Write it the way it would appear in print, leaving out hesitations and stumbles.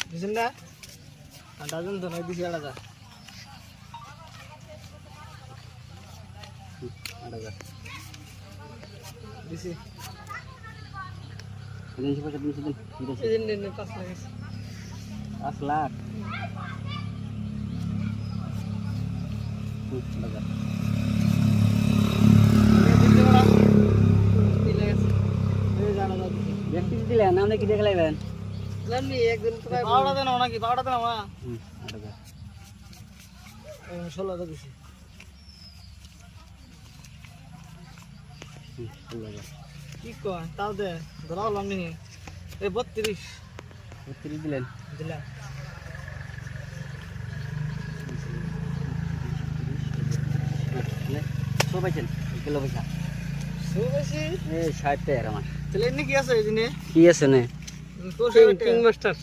বুঝলেন না ডাজন তো নয় দিছি 8,000 8,000 দিছি দিন পয়সা দিন দিন 5 লাখ 5 লাখ 8,000 ব্যক্তি দিলেন আপনি কি দেখে লাইবেন একদিন পাওয়াটা দেন নাকি পাওয়াটা দেন না 8,000 16,000 দিছি 16,000 কি কয় তাও দে ধরালাম নি এই 32 32 দিলেন দিলাম সব পাইছেন কিলো পয়সা সুবেশি এই 60 টাকা আমার তাহলে কি আছে এই দিনে কি আছে না তোর কিং মাস্টার